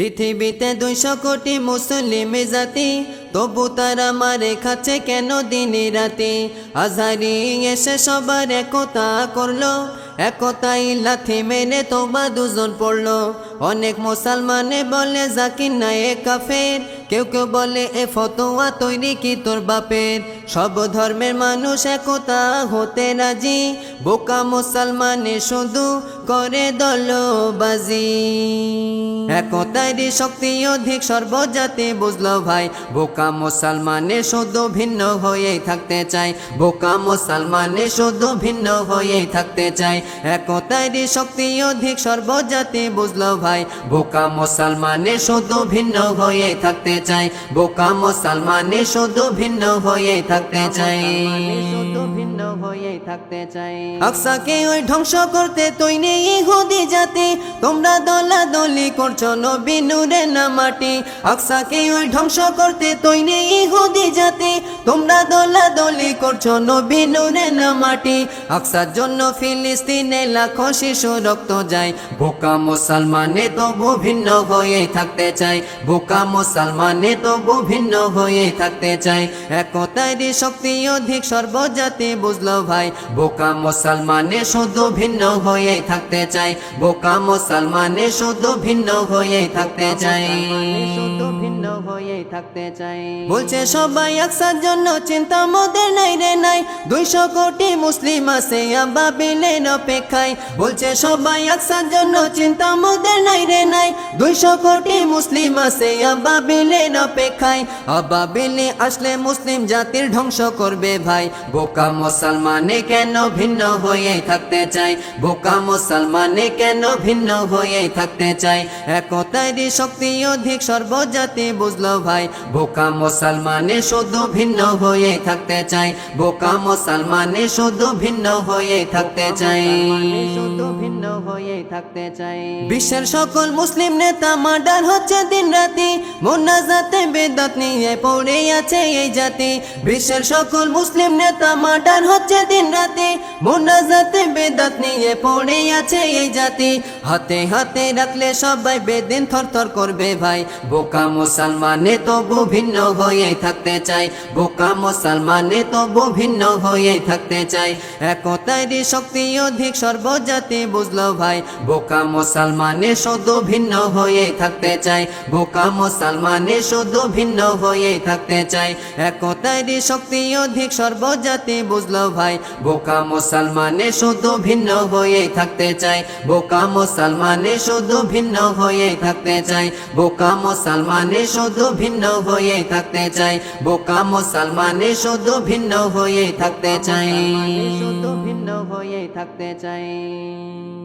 পৃথিবীতে 200 কোটি মুসলিম জাতি, তবু তারা মারে খাচ্ছে কেন দিনে রাতে। আজহারি এসে সবার একতা করলো, একতাই লাথি মেরে তোবা দুজন পড়লো। অনেক মুসলমানে বলে জাকির নায়েক কাফের, কেউ কেউ বলে এ ফতোয়া তৈরি কি তোর বাপের। সব ধর্মের মানুষ একতা হতে রাজি, বোকা মুসলমানে শুধু করে দলবাজি। একতারই শক্তি অধিক সর্বজাতি বুঝলো ভাই, বোকা মুসলমানে শুধু ভিন্ন হয়েই থাকতে চায়, বোকা মুসলমানে শুধু ভিন্ন হয়েই থাকতে চায়। একতারই শক্তি অধিক সর্বজাতি বুঝলো ভাই, বোকা মুসলমানে শুধু ভিন্ন হয়েই থাকতে চায়, বোকা মুসলমানে শুধু ভিন্ন হয়েই থাকতে চায়, শুধু ভিন্ন হয়েই থাকতে চায়। আকসাকে ওই ধ্বংস করতে তৈরি ইহুদি জাতি, তোমরা দলাদলি করছো নবী নূরে না মাটি। আকসাকে ওই ধ্বংস করতে তৈরি ইহুদি জাতি, তোমরা দলাদলি করছো নবী নূরে না মাটি। আকসার জন্য ফিলিস্তিনে লাখো শিশু রক্ত যায়, বোকা মুসলমানে তবু ভিন্ন হয়ে থাকতে চায়, বোকা মুসলমানে তবু ভিন্ন হয়ে থাকতে চায়। একতারই শক্তি অধিক সর্বজাতি বুঝলো ভাই, বোকা মুসলমানে শুধু ভিন্ন হয়ে থাকতে চায়, বোকা মুসলমানে শুধু ভিন্ন হয়ে থাকতে চায়, শুধু ভিন্ন হয়ে থাকতে চায়। বলছে সবাই আকসার জন্য চিন্তা মোদের নাই রে নাই, 200 কোটি মুসলিম আছে আবাবিলের অপেক্ষায়। বলছে সবাই আকসার জন্য চিন্তা মোদের নাই রে নাই, 200 কোটি মুসলিম আছে আবাবিলের অপেক্ষায়। আবাবিলে আসলে মুসলিম জাতির ধ্বংস করবে ভাই, বোকা মুসলমানে কেন ভিন্ন হয়ে থাকতে চায়, বোকা মুসলমানে কেন ভিন্ন হয়ে থাকতে চায়। একতারই শক্তি অধিক সর্বজাতি বুঝলো ভাই, বোকা মুসলমানে শুধু ভিন্ন হয়ে থাকতে চায়, বোকা মুসলমানে শুধু ভিন্ন হয়ে থাকতে চায়, শুধু ভিন্ন হয়ে থাকতে চায়। বিশ্বের সকল মুসলিম নেতা মার্ডার হচ্ছে দিন রাতি, মোনাজাতে বেদাত নিয়ে পড়ে আছে এই জাতি। বিশ্বের সকল মুসলিম নেতা মার্ডার হচ্ছে দিন রাতি, মোনাজাতে বেদাত নিয়ে পড়ে আছে এই জাতি। হাতে হাতে রাখলে সবাই বেদিন থরথর করবে ভাই, বোকা মুসলমানে তবু ভিন্ন হয়ে থাকতে চায়, বোকা মুসলমানে তবু ভিন্ন হয়ে থাকতে চায়। একতারই শক্তি অধিক সর্বজাতি বুঝলো ভাই, বোকা মুসলমানে শুধু ভিন্ন হয়ে থাকতে চায়, বোকা মুসলমানে শুধু ভিন্ন হয়ে থাকতে চায়। একতারই শক্তি অধিক সর্বজাতি বুঝলো ভাই, বোকা মুসলমানে শুধু ভিন্ন হয়ে থাকতে চায়, বোকা মুসলমানে শুধু ভিন্ন হয়ে থাকতে চায়, বোকা মুসলমানে শুধু ভিন্ন হয়ে থাকতে চায়, বোকা মুসলমানে শুধু ভিন্ন হয়ে থাকতে চায়, শুধু ভিন্ন হয়ে থাকতে চায়।